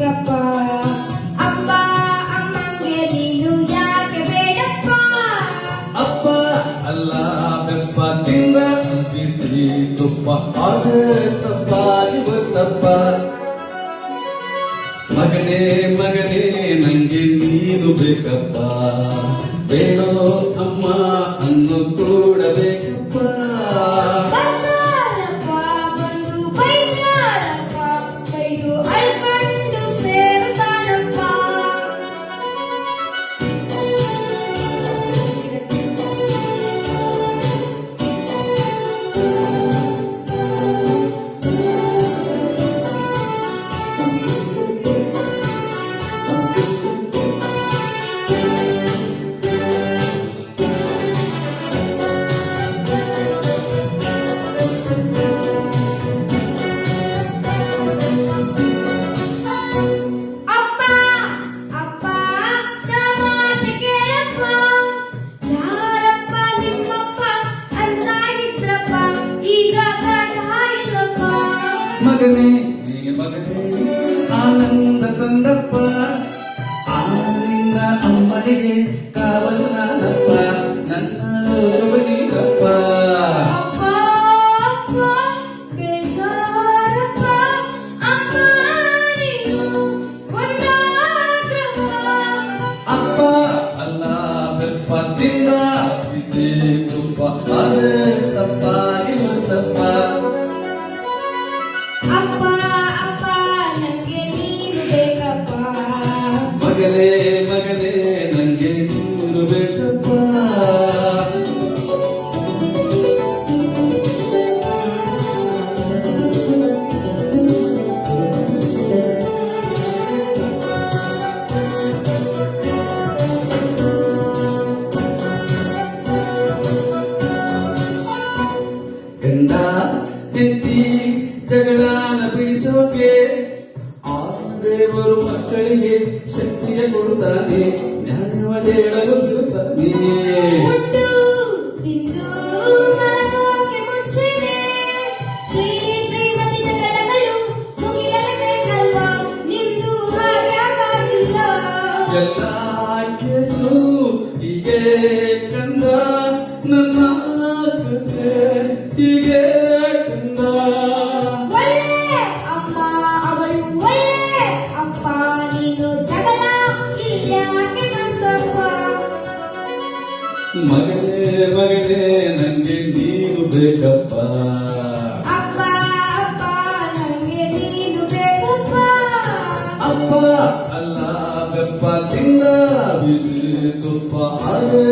ಬೇಕಪ್ಪ. ಅಪ್ಪ ಅಮ್ಮಂಗೆ ನೀನು ಯಾಕೆ ಬೇಡಪ್ಪ. ಅಪ್ಪ ಅಲ್ಲ ಬೆಪ್ಪ ತಿಂದ ಬಿಸಿ ತುಪ್ಪ ಅದು ತಪ್ಪ ಇವತ್ತಪ್ಪ. ಮಗನೇ ಮಗನೇ ನಂಗೆ ನೀನು ಬೇಕಪ್ಪ. ಬೇಡೋ ಅಮ್ಮ ಅನ್ನು ಕೂಡ ಬೇಕಪ್ಪ. ಬಂದಾರಪ್ಪ ಬಂದು ಬೈದಾರಪ್ಪ, ಬೈದು ಅಳ್ಕೊಂಡು ಸೇರ್ತಾನಪ್ಪ. ಅಪ್ಪ ಅಪ್ಪ ತಮಾಷೆ ಕೇಳಪ್ಪ, ಯಾರಪ್ಪ ನಿಮ್ಮಪ್ಪ ಅಂತ ಇದ್ರಪ್ಪ, ಈಗ ಕಾಟ ಇಲ್ಲಪ್ಪ. ಮಗನೇ ಮಗನೇ ಆನಂದ ತಂದಪ್ಪ. ಆನಂದ ಅಮ್ಮನಿಗೆ ಕಾವಲು ನಾನಪ್ಪ, ನನ್ನ ಲೋಕವನೀನಪ್ಪ. ಅಪ್ಪ ಅಪ್ಪ ಬೇಜಾರಪ್ಪ, ಅಮ್ಮ ನೀನು ಒಂದಾದ್ರಪ್ಪ. ಅಪ್ಪ ಅಲ್ಲ ಬೆಪ್ಪ ತಿಂದ ಬಿಸಿ ತುಪ್ಪ ಅದು ತಪ್ಪಾಗಿ ಬಂದಪ್ಪ. ಅಪ್ಪ ಅಪ್ಪ ನಂಗೆ ನೀನು ಬೇಕಪ್ಪ. ಮಗನೇ ಮಗನೇ ನಂಗೆ ನೀನು ಬೇಕಪ್ಪ. ಗಂಡ ಹೆಂಡತಿ ಜಗಳನ ಬಿಡಿಸೋಕೆ ಆ ದೇವರು ಮಕ್ಕಳಿಗೆ ಶಕ್ತಿಯ ಕೊಡುತ್ತಾನೆ, ನ್ಯಾಯವ ಹೇಳಲು ಬಿಡುತ್ತಾನೆ. ಉಂಡು ತಿಂದು ಮಲಗೋಕೆ ಮುಂಚೆನೆ ಶ್ರೀಮತಿ ಜಗಳಗಳು ಮುಗಿಯಲೇಬೇಕಲ್ವಾ, ನಿಂದು ಹಾಗಾಗಿಲ್ಲ. ಎಲ್ಲ ಕೇಸು ಹೀಗೆ ಕಂದ, ನನ್ನ ಕಥೆ ಹೀಗೆ ಕಂದ. ಒಳ್ಳೆ ಅಮ್ಮ ಅವಳು ಒಳ್ಳೆ ಅಪ್ಪ, ನೀನು ಜಗಳ ಇಲ್ಯಾಕೆ ಬಂದಪ್ಪ. ಮಗನೇ ಮಗನೇ ನಂಗೆ ನೀನು ಬೇಕಪ್ಪ. ಅಪ್ಪ ಅಪ್ಪ ನಂಗೆ ನೀನು ಬೇಕಪ್ಪ. ಅಪ್ಪ ಅಲ್ಲ ಬೆಪ್ಪ ತಿಂದ ಬಿಸಿ ತುಪ್ಪ ಅದೇ